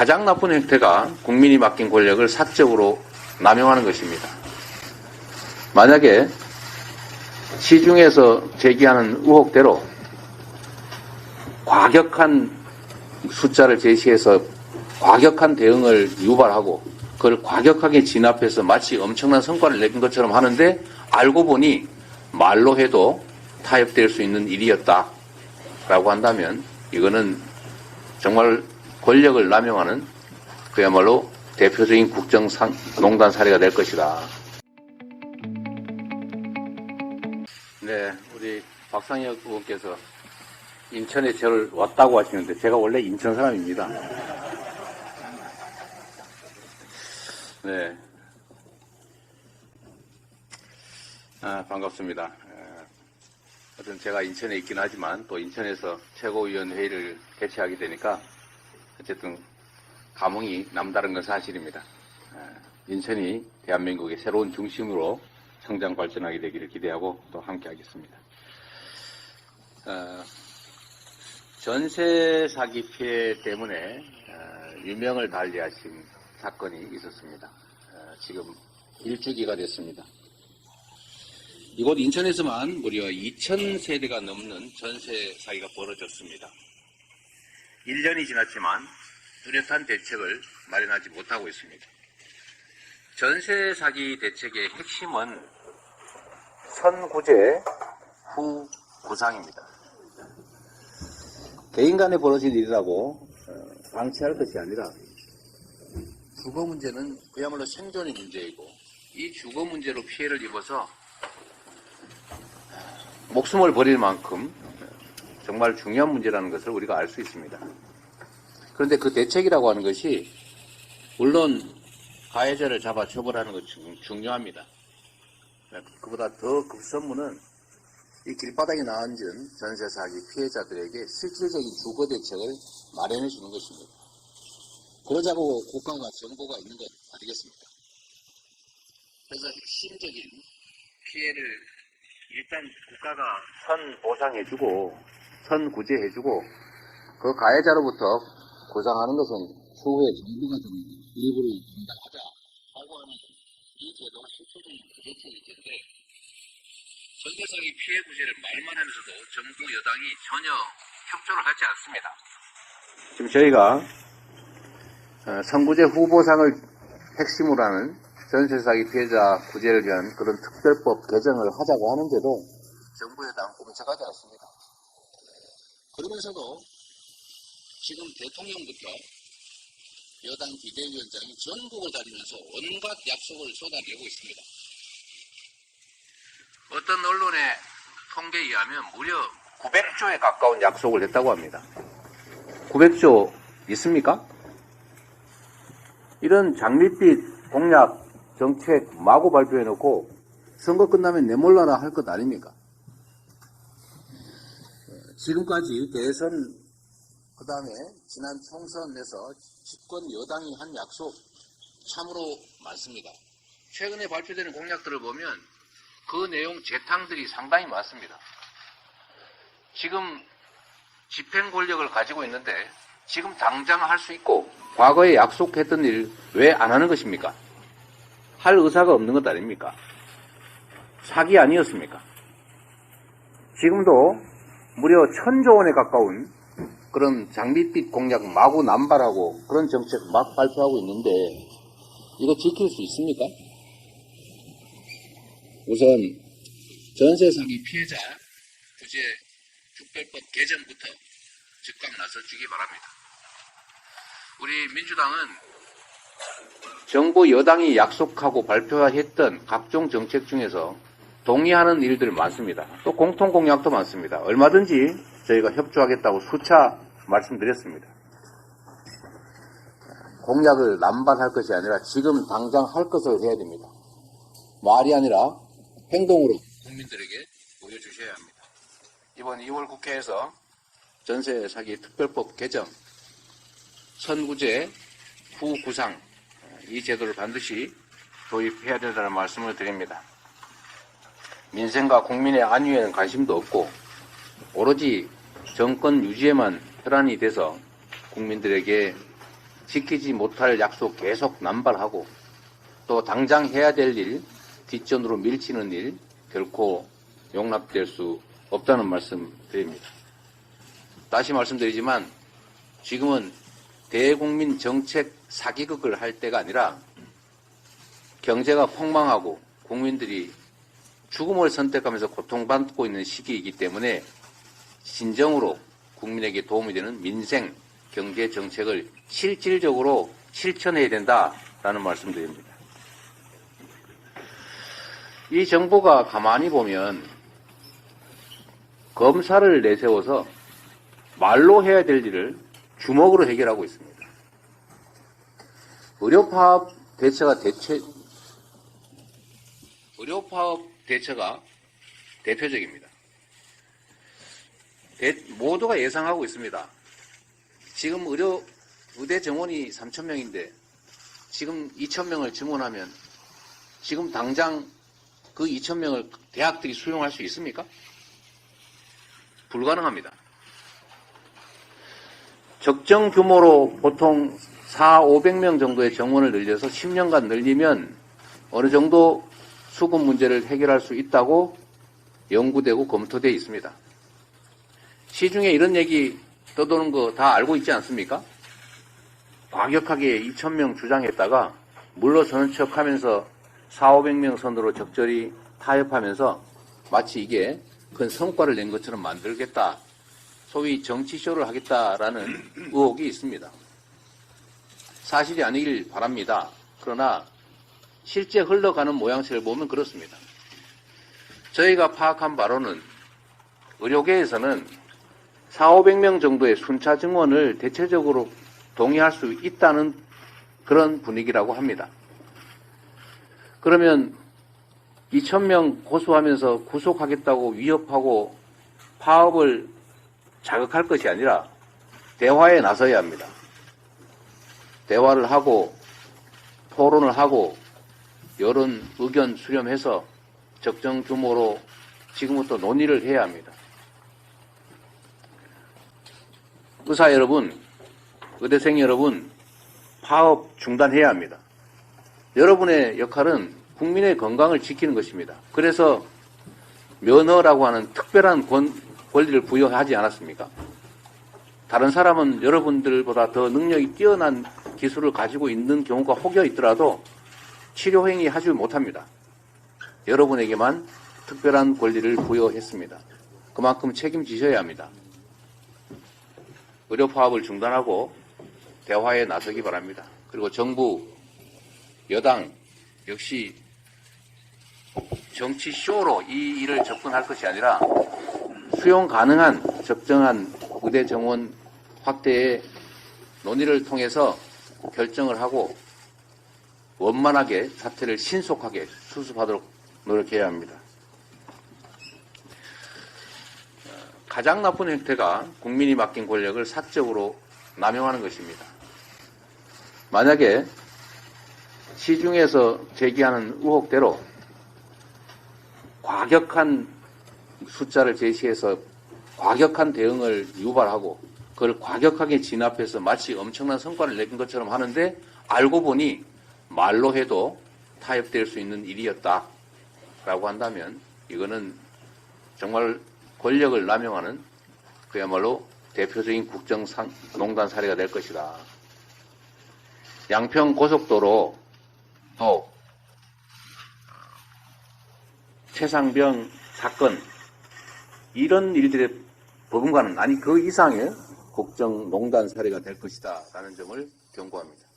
가장 나쁜 행태가 국민이 맡긴 권력을 사적으로 남용하는 것입니다. 만약에 시중에서 제기하는 의혹대로 과격한 숫자를 제시해서 과격한 대응을 유발하고 그걸 과격하게 진압해서 마치 엄청난 성과를 내긴 것처럼 하는데 알고 보니 말로 해도 타협될 수 있는 일이었다라고 한다면 이거는 정말 권력을 남용하는 그야말로 대표적인 국정농단 사례가 될 것이다. 네, 우리 박상혁 의원께서 인천에 저를 왔다고 하시는데 제가 원래 인천 사람입니다. 네. 반갑습니다. 어떤 제가 인천에 있긴 하지만 또 인천에서 최고위원회의를 개최하게 되니까 어쨌든 감흥이 남다른 건 사실입니다. 인천이 대한민국의 새로운 중심으로 성장 발전하게 되기를 기대하고 또 함께 하겠습니다. 전세 사기 피해 때문에 유명을 달리하신 사건이 있었습니다. 지금 일주기가 됐습니다. 이곳 인천에서만 무려 2,000세대가 넘는 전세 사기가 벌어졌습니다. 1년이 지났지만 뚜렷한 대책을 마련하지 못하고 있습니다. 전세 사기 대책의 핵심은 선구제 후 구상입니다. 개인 간에 벌어진 일이라고 방치할 것이 아니라 주거 문제는 그야말로 생존의 문제이고 이 주거 문제로 피해를 입어서 목숨을 버릴 만큼 정말 중요한 문제라는 것을 우리가 알 수 있습니다. 그런데 그 대책이라고 하는 것이 물론 가해자를 잡아 처벌하는 것 중요합니다. 그보다 더 급선무는 이 길바닥에 나앉은 전세 사기 피해자들에게 실질적인 주거 대책을 마련해 주는 것입니다. 그러자고 국가가 정부가 있는 것 아니겠습니까? 그래서 핵심적인 피해를 일단 국가가 선보상해주고 선구제해주고 그 가해자로부터 구상하는 것은 추후에 정부가 좀 일부를 전달하자라고 하는 이 제도가 실질적인 대책일 텐데 전세사기 피해 구제를 말만 하면서도 정부 여당이 전혀 협조를 하지 않습니다. 지금 저희가 선구제 후보상을 핵심으로 하는 전세사기 피해자 구제를 위한 그런 특별법 개정을 하자고 하는데도 정부 여당은 꼼짝하지 않습니다. 그러면서도 지금 대통령부터 여당 비대위원장이 전국을 다니면서 온갖 약속을 쏟아내고 있습니다. 어떤 언론의 통계에 의하면 무려 900조에 가까운 약속을 했다고 합니다. 900조 있습니까? 이런 장밋빛 공약 정책 마구 발표해놓고 선거 끝나면 내몰라라 할 것 아닙니까? 지금까지 대선 그 다음에 지난 총선에서 집권 여당이 한 약속 참으로 많습니다. 최근에 발표되는 공약들을 보면 그 내용 재탕들이 상당히 많습니다. 지금 집행 권력을 가지고 있는데 지금 당장 할 수 있고 과거에 약속했던 일 왜 안 하는 것입니까? 할 의사가 없는 것 아닙니까? 사기 아니었습니까? 지금도 무려 1,000조 원에 가까운 그런 장밋빛 공약 마구 남발하고 그런 정책 막 발표하고 있는데 이거 지킬 수 있습니까? 우선 전세 사기 피해자 구제 특별법 개정부터 즉각 나서주기 바랍니다. 우리 민주당은 정부 여당이 약속하고 발표했던 각종 정책 중에서 동의하는 일들 많습니다. 또 공통 공약도 많습니다. 얼마든지 저희가 협조하겠다고 수차 말씀드렸습니다. 공약을 남발할 것이 아니라 지금 당장 할 것을 해야 됩니다. 말이 아니라 행동으로 국민들에게 보여주셔야 합니다. 이번 2월 국회에서 전세 사기 특별법 개정, 선구제 후 구상 이 제도를 반드시 도입해야 된다는 말씀을 드립니다. 민생과 국민의 안위에는 관심도 없고 오로지 정권 유지에만 혈안이 돼서 국민들에게 지키지 못할 약속 계속 남발하고 또 당장 해야 될 일, 뒷전으로 밀치는 일 결코 용납될 수 없다는 말씀 드립니다. 다시 말씀드리지만 지금은 대국민 정책 사기극을 할 때가 아니라 경제가 폭망하고 국민들이 죽음을 선택하면서 고통받고 있는 시기이기 때문에 진정으로 국민에게 도움이 되는 민생, 경제 정책을 실질적으로 실천해야 된다라는 말씀드립니다. 이 정부가 가만히 보면 검사를 내세워서 말로 해야 될 일을 주먹으로 해결하고 있습니다. 의료파업 대처가 대표적입니다. 모두가 예상하고 있습니다. 지금 의대 정원이 3,000명인데 지금 2,000명을 증원하면 지금 당장 그 2,000명을 대학들이 수용할 수 있습니까? 불가능합니다. 적정 규모로 보통 400~500명 정도의 정원을 늘려서 10년간 늘리면 어느 정도 수급 문제를 해결할 수 있다고 연구되고 검토되어 있습니다. 시중에 이런 얘기 떠도는 거 다 알고 있지 않습니까? 과격하게 2,000명 주장했다가 물러서는 척하면서 400~500명 선으로 적절히 타협하면서 마치 이게 큰 성과를 낸 것처럼 만들겠다. 소위 정치쇼를 하겠다라는 의혹이 있습니다. 사실이 아니길 바랍니다. 그러나 실제 흘러가는 모양새를 보면 그렇습니다. 저희가 파악한 바로는 의료계에서는 400~500명 정도의 순차 증원을 대체적으로 동의할 수 있다는 그런 분위기라고 합니다. 그러면 2,000명 고소하면서 구속하겠다고 위협하고 파업을 자극할 것이 아니라 대화에 나서야 합니다. 대화를 하고 토론을 하고 여론 의견 수렴해서 적정 규모로 지금부터 논의를 해야 합니다. 의사 여러분, 의대생 여러분, 파업 중단해야 합니다. 여러분의 역할은 국민의 건강을 지키는 것입니다. 그래서 면허라고 하는 특별한 권리를 부여하지 않았습니까? 다른 사람은 여러분들보다 더 능력이 뛰어난 기술을 가지고 있는 경우가 혹여 있더라도 치료행위 하지 못합니다. 여러분에게만 특별한 권리를 부여했습니다. 그만큼 책임지셔야 합니다. 의료 파업을 중단하고 대화에 나서기 바랍니다. 그리고 정부, 여당 역시 정치 쇼로 이 일을 접근할 것이 아니라 수용 가능한 적정한 의대 정원 확대의 논의를 통해서 결정을 하고 원만하게 사태를 신속하게 수습하도록 노력해야 합니다. 가장 나쁜 행태가 국민이 맡긴 권력을 사적으로 남용하는 것입니다. 만약에 시중에서 제기하는 의혹대로 과격한 숫자를 제시해서 과격한 대응을 유발하고 그걸 과격하게 진압해서 마치 엄청난 성과를 낸 것처럼 하는데 알고 보니 말로 해도 타협될 수 있는 일이었다라고 한다면 이거는 정말 권력을 남용하는 그야말로 대표적인 국정농단 사례가 될 것이다. 양평 고속도로 또 최상병 사건 이런 일들의 버금가는 아니 그 이상의 국정농단 사례가 될 것이다 라는 점을 경고합니다.